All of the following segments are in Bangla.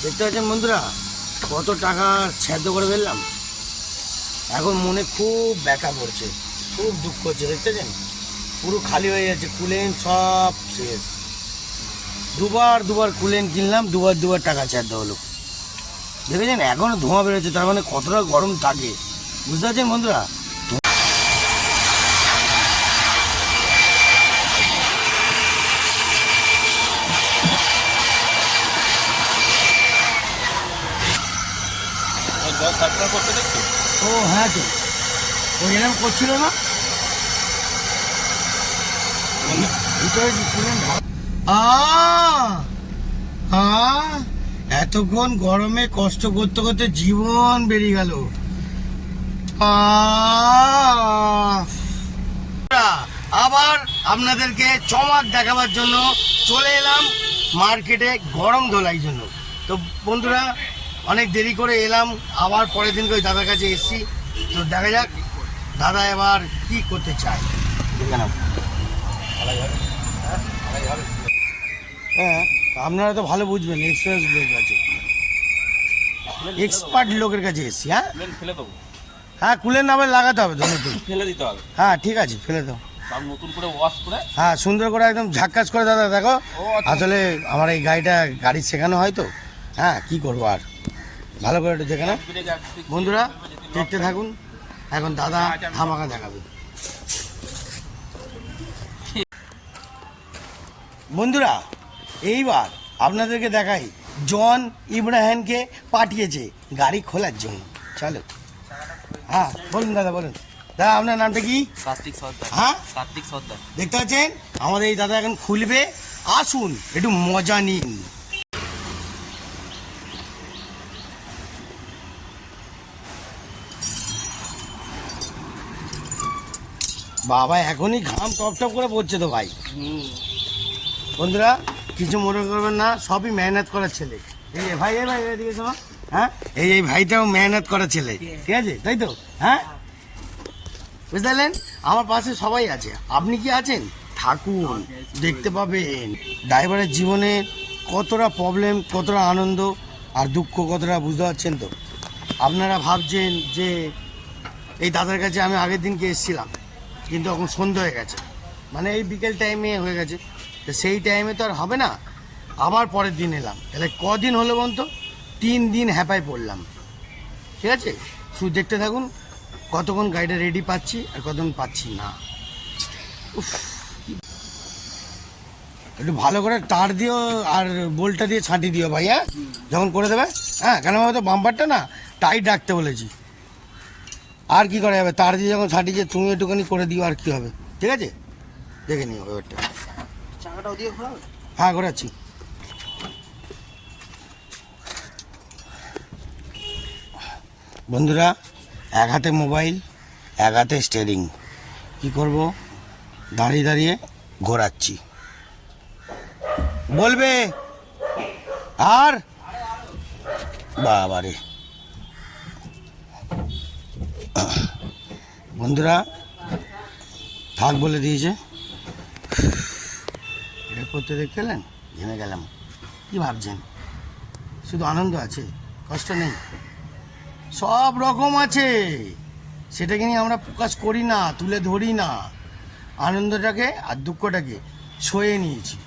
দেখতে পাচ্ছেন বন্ধুরা কত টাকা ছেদ করে ফেললাম। এখন মনে খুব ব্যথা পড়ছে, খুব দুঃখ হচ্ছে। দেখতেছেন পুরো খালি হয়ে যাচ্ছে, কুলেন সব শেষ। দুবার কুলেন কিনলাম, দুবার টাকা ছেদ হলো। দেখেছেন এখনো ধোঁয়া বেরোচ্ছে, তার মানে কতটা গরম থাকে বুঝতে পারছেন বন্ধুরা। ও হ্যাঁ, তো ওই এরকম করছিল না ভিতরে এতক্ষণ গরমে কষ্ট করতে করতে জীবন বেরিয়ে গেল। আবার আপনাদেরকে চমক দেখাবার জন্য চলে এলাম মার্কেটে গরম ধোলাই জন্য। তো বন্ধুরা অনেক দেরি করে এলাম, আবার পরের দিনকে ওই দাদার কাছে এসেছি। তো দেখা যাক দাদা এবার কি করতে চায়। হ্যাঁ আপনারা তো ভালো বুঝবেন, এক্সপিরিয়েন্স লোক আছে, এক্সপার্ট লোকের কাছে এসেছি। হ্যাঁ ফেলে দেবো, হ্যাঁ কুলের নামে লাগাতে হবে, ফেলে দিতে হবে। হ্যাঁ ঠিক আছে ফেলে দাও, সব নতুন করে ওয়াশ করে। হ্যাঁ সুন্দর করে একদম ঝাক্কাস করে। দাদা দেখো আসলে আমার এই গাড়ি শেখানো হয় তো, হ্যাঁ কি করবো আর, ভালো করে একটু দেখে না। বন্ধুরা দেখতে থাকুন, এখন দাদা ধামাকা দেখাবে। বন্ধুরা এইবার আপনাদেরকে দেখাই জন ইব্রাহিমকে পাঠিয়েছে গাড়ি খোলার জন্য। চলো হ্যাঁ বলুন দাদা, বলুন দাদা আপনার নামটা কি? কার্তিক সর্দার। হ্যাঁ কার্তিক সর্দার। দেখতে পাচ্ছেন আমাদের এই দাদা এখন খুলবে, আসুন একটু মজা নিন। বাবা এখনই ঘাম টপ টপ করে পড়ছে তো ভাই। বন্ধুরা কিছু মনে করবেন না, সবই মেহনত করার ছেলে। এই যে ভাই এদিকে শোনো, হ্যাঁ এই ভাইটাও মেহনত করার ছেলে, ঠিক আছে তাই তো? হ্যাঁ বুঝতে পারলেন, আমার পাশে সবাই আছে, আপনি কি আছেন? থাকুন, দেখতে পাবেন ড্রাইভারের জীবনে কতটা প্রবলেম, কতটা আনন্দ আর দুঃখ কতটা, বুঝতে পারছেন তো? আপনারা ভাবছেন যে এই দাদার কাছে আমি আগের দিনকে এসেছিলাম, কিন্তু এখন সন্ধ্যা হয়ে গেছে, মানে এই বিকেল টাইমে হয়ে গেছে, তো সেই টাইমে তো আর হবে না। আবার পরের দিন এলাম, তাহলে কদিন হলো বলুন তো? 3 দিন হ্যাপায় পড়লাম, ঠিক আছে? শুধু দেখতে থাকুন কতক্ষণ গাড়িটা রেডি পাচ্ছি আর কতক্ষণ পাচ্ছি না। একটু ভালো করে তার দিও আর বোল্টটা দিয়ে ছাঁটি দিও ভাই, হ্যাঁ যখন করে দেবে। হ্যাঁ কেন হয়তো বাম্পারটা না টাইট রাখতে বলেছি, আর কি করা যাবে, তার দিয়ে যখন ছাঁটিছে তুমি একটুখানি করে দিও, আর কি হবে, ঠিক আছে? দেখে নিও ব্যাপারটা। চাকাটাও দিয়ে ঘোরাবে? হ্যাঁ ঘোরাচ্ছি। বন্ধুরা এক হাতে মোবাইল, এক হাতে স্টিয়ারিং, কি করব, দাঁড়িয়ে দাঁড়িয়ে ঘোরাচ্ছি। বলবে আর বাবারে। বন্ধুরা থাক বলে দিয়েছে, এটা করতে দেখলেন ঘেমে গেলাম। কি ভাবছেন শুধু আনন্দ আছে, কষ্ট নেই? সব রকম আছে, সেটাকে নিয়ে আমরা প্রকাশ করি না, তুলে ধরি না। আনন্দটাকে আর দুঃখটাকে সয়ে নিয়েছি।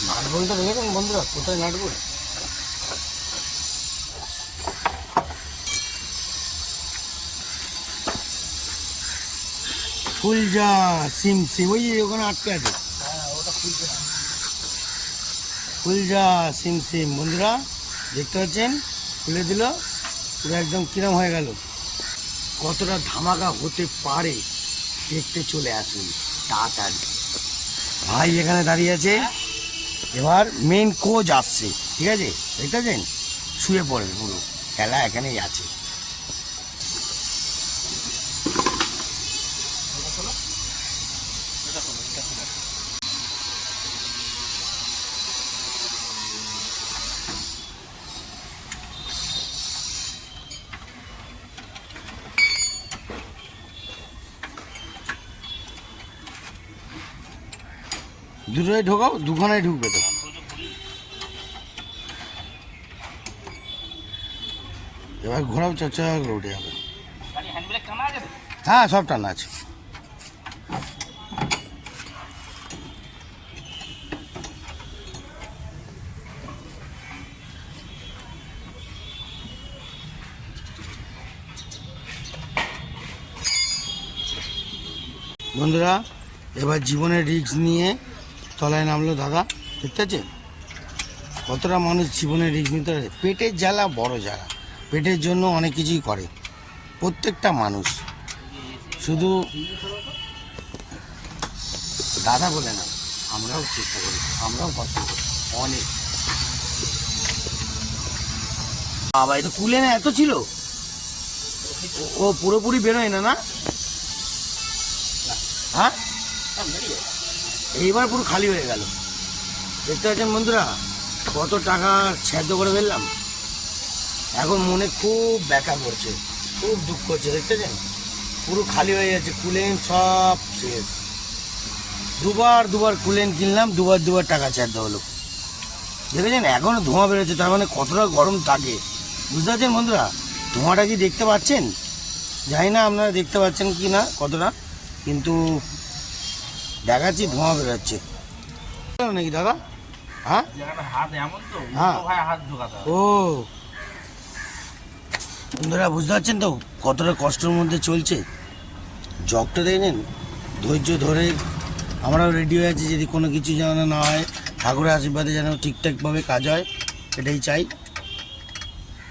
নাটবলটা দেখেছেন বন্ধুরা, কোথায় নাটবল? ফুলজা সিম ওই ওখানে আটকে আছে, ফুলজা সিম বন্ধুরা দেখতে পাচ্ছেন, খুলে দিল, পুরো একদম কিরম হয়ে গেল। কতটা ধামাকা হতে পারে দেখতে চলে আসুন তাড়াতাড়ি। ভাই এখানে দাঁড়িয়ে আছে, এবার মেন কোচ আসছে, ঠিক আছে দেখতে পাচ্ছেন, শুয়ে পড়বে, পুরো খেলা এখানেই আছে। দুটোই ঢোকাও, দুখানায় ঢুকবে তো। এবার ঘোরাও, চর্চা করে উঠে যাবে। গাড়ি হ্যান্ড ব্রেক টানা আছে তো? হ্যাঁ, সব টানা আছে। বন্ধুরা, এবার জীবনের রিস্ক নিয়ে তলায় নামলো দাদা। দেখতে পাচ্ছেন কতটা মানুষ জীবনের রিস্ক নিতে পারে। পেটের জ্বালা বড় জ্বালা, পেটের জন্য অনেক কিছুই করে প্রত্যেকটা মানুষ। শুধু দাদা বলে না, আমরাও চেষ্টা করি, আমরাও কষ্ট করি অনেক। বাবা, এটা কুলে না এত ছিল, ও পুরোপুরি বেরোয় না, না? হ্যাঁ, এইবার পুরো খালি হয়ে গেল। দেখতে পাচ্ছেন বন্ধুরা, কত টাকা ছ্যাদ্য করে ফেললাম। এখন মনে খুব ব্যথা করছে, খুব দুঃখ হচ্ছে। দেখতেছেন পুরো খালি হয়ে যাচ্ছে, কুলেন সব শেষ। দুবার কুলেন কিনলাম, দুবার টাকা ছ্যাদ্য হলো। দেখেছেন এখনও ধোঁয়া বেরোচ্ছে, তার মানে কতটা গরম থাকে। বুঝতে পারছেন বন্ধুরা? ধোঁয়াটা কি দেখতে পাচ্ছেন? জানি না আপনারা দেখতে পাচ্ছেন কি না কতটা, কিন্তু দেখাচ্ছি ধোঁয়া বেরোচ্ছে নাকি দাদা? হ্যাঁ, হাত এমন তো, হ্যাঁ। ভাই হাত ঢোকাতে হবে। ও বন্ধুরা, বুঝতে পারছেন তো কতটা কষ্টের মধ্যে চলছে। জবটা দেখেন, ধৈর্য ধরে আমরাও রেডি হয়ে আছি, যদি কোনো কিছু যেন না হয়, ঠাকুরের আশীর্বাদে যেন ঠিকঠাকভাবে কাজ হয়, এটাই চাই।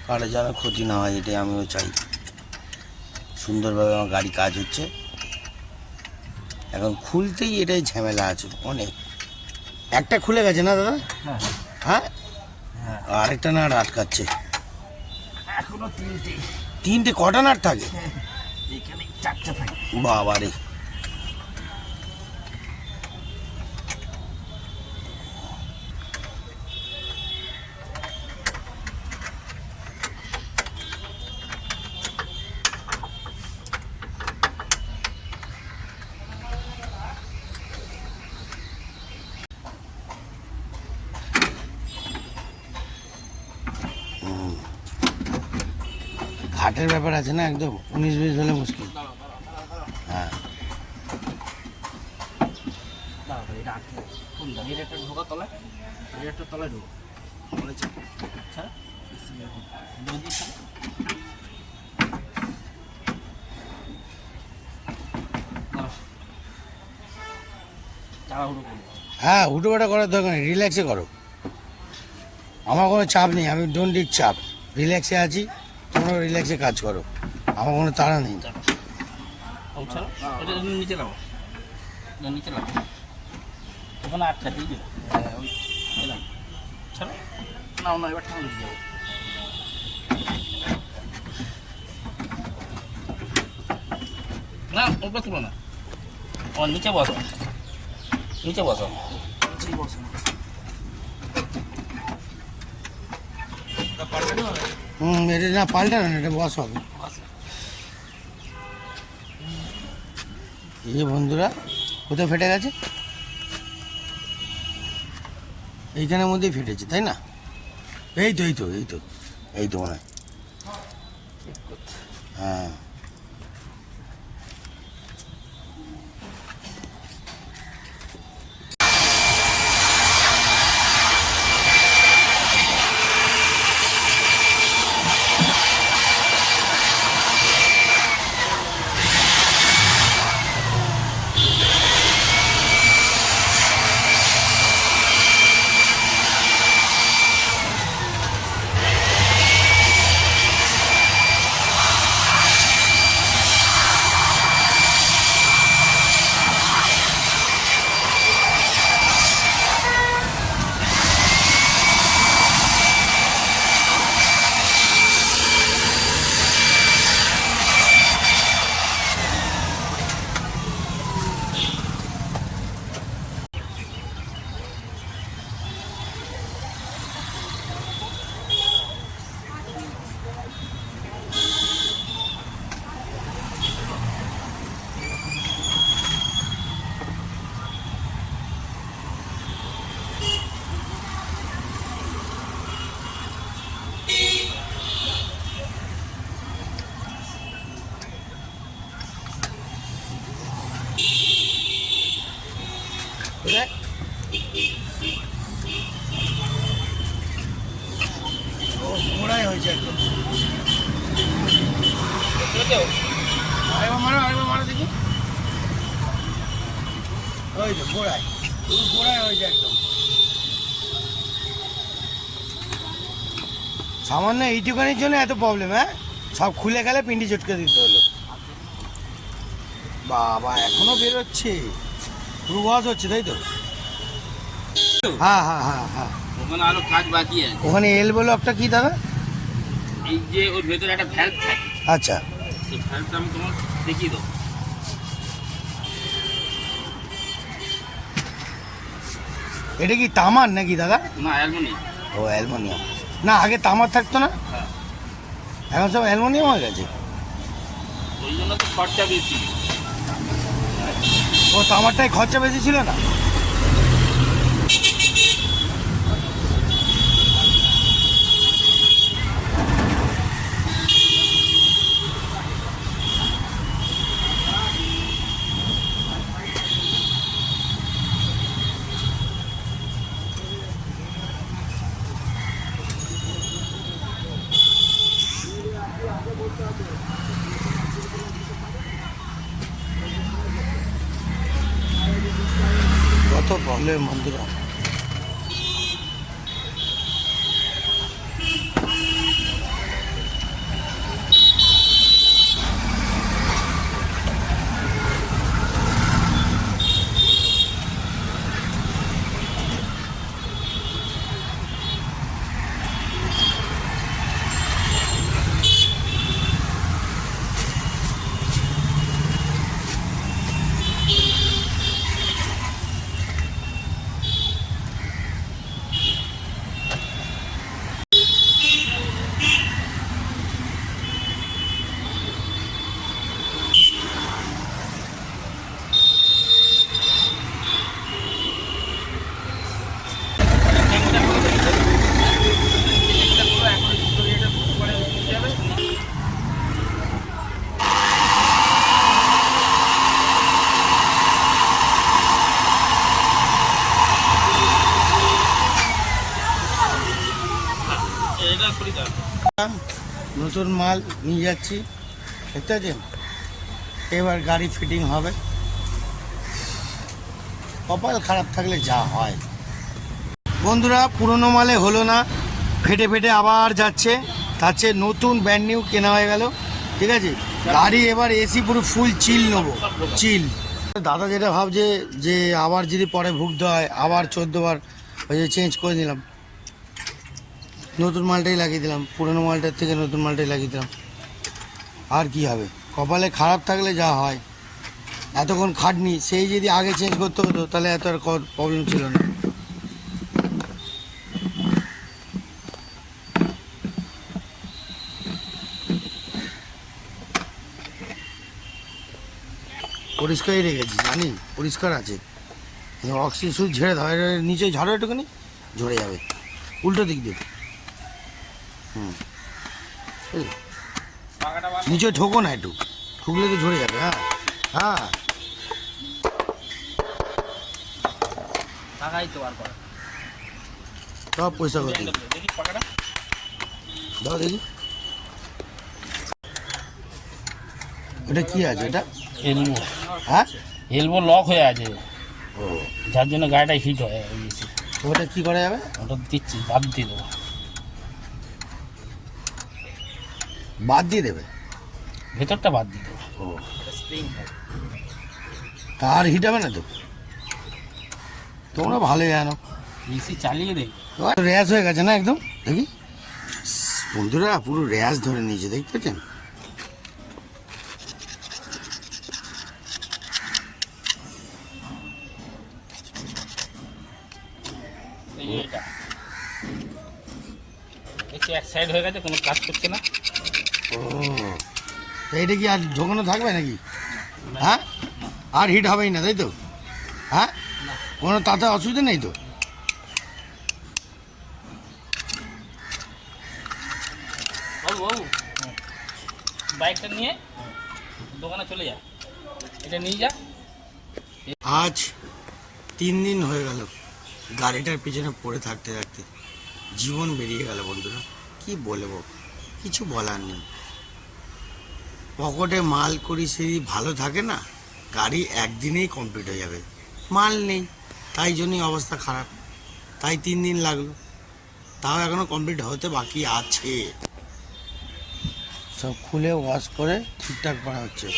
কারো যেন ক্ষতি না হয়, এটাই আমিও চাই। সুন্দরভাবে আমার গাড়ি কাজ হচ্ছে। এখন খুলতেই এটাই ঝামেলা আছে অনেক। একটা খুলে গেছে না দাদা? হ্যাঁ, হ্যাঁ, হ্যাঁ। আরেকটা নাট আটকাচ্ছে। এখনো তিনটে, তিনটে কটা নাট থাকে? এখানে চারটে থাকে। বাবা রে, ঘাটের ব্যাপার আছে না, একদম 19-20 হলে মুশকিল। হ্যাঁ, এটা আটকে কোনটা? এর একটা ঢোকা তলায়, এর একটা তলায় ঢোকা বলেছে। ছাড়া যদি ছাড়া তাড়াহুড়ো করবো। হ্যাঁ, হুটোপাটা করার দরকার নেই, রিল্যাক্সে করো। আমার কোনো চাপ নেই, আমি ডোন্ট টেক চাপ, রিল্যাক্সে আছি। তোমরা রিল্যাক্সে কাজ করো, আমার কোনো তাড়া নেই। ছাড়া এটা নিচে নাও, নিচে নাও, ওখানে আটকা দিয়ে দিল। ওই এলাম ছাড়া, নাও না, এবার ঠান্ডা দিয়ে যাবো। না, ওটা তুলো না, ও নিচে বসো, নিচে বসো, নিচেই বসো। এটা না পাল্টা না, এটা বস হবে। এই যে বন্ধুরা, কোথায় ফেটে গেছে? এইখানের মধ্যেই ফেটেছে, তাই না? এই তো মনে হয়। হ্যাঁ, কোথায়? ও গোড়াই হয়েছে একদম। আরেকবার মারো দেখি। ওই তো গোড়ায়, পুরো গোড়ায় হয়েছে একদম। সামান্য এইটুখানির জন্য এত প্রবলেম, হ্যাঁ? সব খুলে গেলে পিন্ডি চটকে দিতে হলো। বাবা এখনো বেরোচ্ছে, পুরো ওয়াশ হচ্ছে তাই তো? হ্যাঁ হ্যাঁ হ্যাঁ হ্যাঁ। ওখানে আরো কাজ বাকি আছে। ওখানে এলবো লকটা কি দাদা? এই যে ওর ভেতরে একটা ভ্যালভ থাকে, আচ্ছা, সেই ভ্যালভটা আমি তোমার দেখিয়ে দেবো। এটা কি তামার নাকি দাদা? না অ্যালুমিনিয়াম। ও অ্যালুমিনিয়াম। না আগে তামার থাকতো না, হ্যাঁ, এখন সব অ্যালুমিনিয়াম হয়ে গেছে। ওই জন্য তো খরচা বেশি। ও তামারটাই খরচা বেশি ছিল না? কত প্রবলেম বন্ধুরা। এটা সরি দাও। নতুন মাল নিয়ে যাচ্ছি, দেখতে পাচ্ছেন? এবার গাড়ি ফিটিং হবে। কপাল খারাপ থাকলে যা হয় বন্ধুরা, পুরনো মালে হলো না, ফেটে ফেটে আবার যাচ্ছে। তার চেয়ে নতুন ব্র্যান্ড নিউ কেনা হয়ে গেল, ঠিক আছে? গাড়ি এবার এসি পুরো ফুল চিল নেবো, চিল। দাদা যেটা ভাবছে যে আবার যদি পরে ভুগতে হয়, আবার 14 বার ওই যে চেঞ্জ করে দিলাম, নতুন মালটাই লাগিয়ে দিলাম, পুরনো মালটার থেকে নতুন মালটাই লাগিয়ে দিলাম। আর কি হবে, কপালে খারাপ থাকলে যা হয়। এতক্ষণ খাটনি, সেই যদি আগে চেঞ্জ করতে হতো তাহলে এত আর প্রবলেম ছিল না। পরিষ্কারই রেখেছি, জানি পরিষ্কার আছে। অক্সিজেন সুইচ ঝেড়ে ধরে নিচে ঝাড়ো একটুখানি, ঝরে যাবে উল্টো দিক দিয়ে। পাকাটা বার নিচে ঠোকো না, একটু ঠুকলে তো ঝরে যাবে। হ্যাঁ হ্যাঁ, পাকাই তো বার কর। সব পয়সা করতে দেখি পাকাটা। দাও দেখি, ওটা কি আছে এটা? এলবো, হ্যাঁ এলবো লক হয়ে আছে, ও, যার জন্য গাড়িটা হিট হয় বেশি। ওটা কি করা যাবে? ওটা দিচ্ছি, বাদ দিয়ে দেবো। বাদ দিয়ে দেবে? ভেতরটা বাদ দিয়ে দেবো। ও, স্প্রিং তার হিট হবে না তো? তোমরা ভালোই জানো। এসি চালিয়ে দেয়। র্যাশ হয়ে গেছে না একদম, দেখি বন্ধুরা, পুরো র্যাশ ধরে নিয়েছে, দেখতে পাচ্ছেন? এই যে এটা দেখছি এক সাইড হয়ে গেছে, কোনো কাজ করছে না। ও, তো এটা কি আর ঝোঁকানো থাকবে নাকি? হ্যাঁ, আর হিট হবেই না তাই তো? হ্যাঁ, কোনো তাতে অসুবিধা নেই তো? বাবু বাবু বাইকটা নিয়ে দোকানে চলে যা, এটা নিয়ে যা। আজ 3 দিন হয়ে গেল গাড়িটার পিছনে পড়ে থাকতে থাকতে জীবন বেরিয়ে গেল বন্ধুরা। কি বলবো, কিছু বলার নেই। পকেটে মাল করি সেই ভালো থাকে না, গাড়ি একদিনেই কমপ্লিট হয়ে যাবে, মাল নেই, তাই জন্যই অবস্থা খারাপ। তাই 3 দিন লাগলো, তাও এখনো কমপ্লিট হতে বাকি আছে। সব খুলে ওয়াশ করে ঠিকঠাক করা হচ্ছে।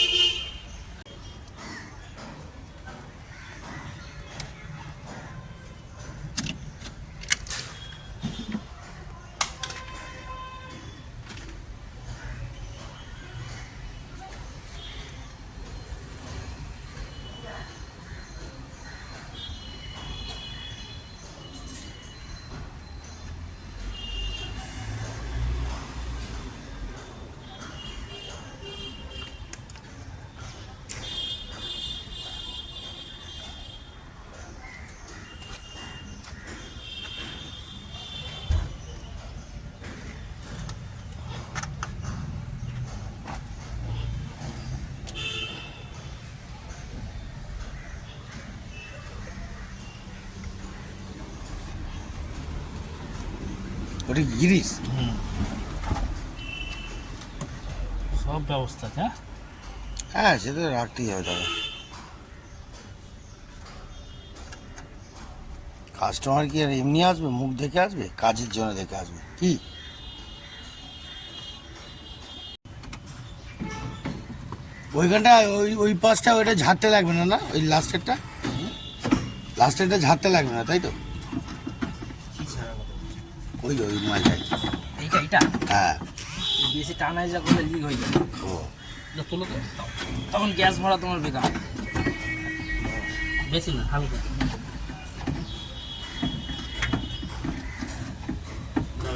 ওটা গিরিস সব ব্যবস্থা আছে। হ্যাঁ হ্যাঁ, সেটা রাখতেই হবে দাদা। কাস্টমার কি আর এমনি আসবে মুখ দেখে আসবে? কাজের জন্য দেখে আসবে কি? ওইখানটা ওই পাশটা ওইটা ঝাড়তে লাগবে না, না ওই লাস্টেরটা ঝাড়তে লাগবে না, তাই তো? ওই মালটাই এইটা হ্যাঁ। বেশি টানা যা করলে লিক হয়ে যাবে। ও তোলো তো, তখন গ্যাস ভরা তোমার বেকার। বেশি না, হালকা।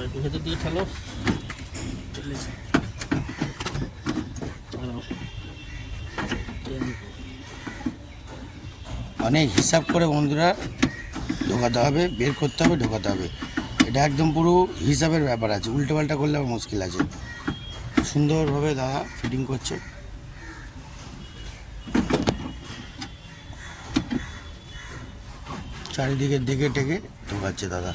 একটু ভেতর দিয়ে ঠেলো, চলেছে। অনেক হিসাব করে বন্ধুরা ঢোকাতে হবে, বের করতে হবে, ঢোকাতে হবে। এটা একদম পুরো হিসাবের ব্যাপার আছে, উল্টো পাল্টা করলে আবার মুশকিল আছে। সুন্দরভাবে দাদা ফিটিং করছে। চারিদিকে দেখে টেকে ঢোকাচ্ছে দাদা।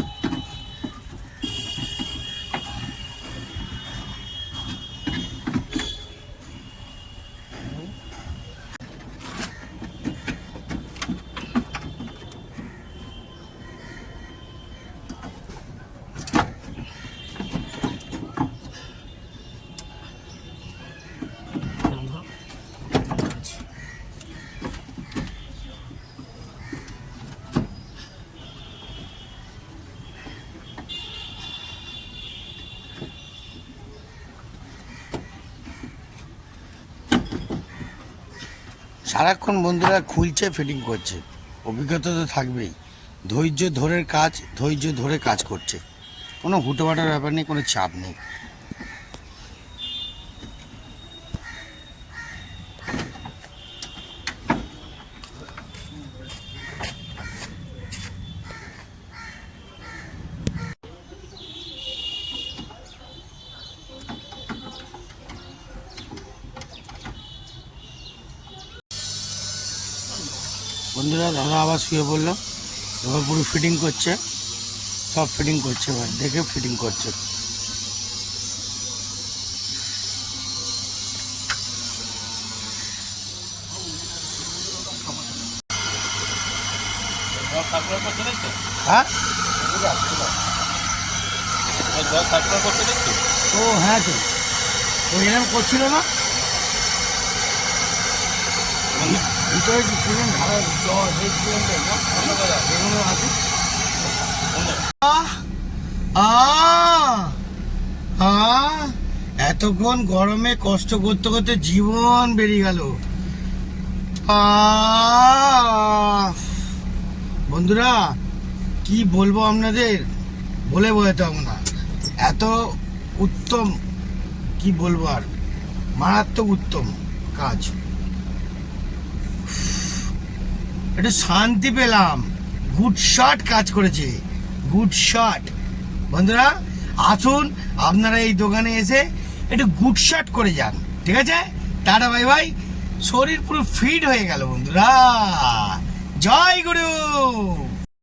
সারাক্ষণ বন্ধুরা খুলছে, ফিটিং করছে, অভিজ্ঞতা তো থাকবেই। ধৈর্য ধরে কাজ করছে, কোনো হুটোপাটার ব্যাপার নেই, কোনো চাপ নেই। বন্ধুরা দাদা আবার শুয়ে পড়লো, এবার পুরো ফিটিং করছে, সব ফিটিং করছে, এবার দেখে ফিটিং করছে। হ্যাঁ ও হ্যাঁ, তো ও এরকম করছিল না ভিতরে কি পুরন ভালো জল এগুলো আছে। এতক্ষণ গরমে কষ্ট করতে করতে জীবন বেরিয়ে গেল। বন্ধুরা কি বলবো আপনাদের, বলে বোঝাতে হবে না, এত উত্তম, কি বলবো আর, মারাত্মক উত্তম কাজ। একটু শান্তি পেলাম, গুড শট কাজ করেছে, গুড শট। বন্ধুরা আসুন আপনারা এই দোকানে এসে একটু গুড শট করে যান, ঠিক আছে? Tata bye bye. শরীর পুরো ফিট হয়ে গেল বন্ধুরা, জয় গুরু।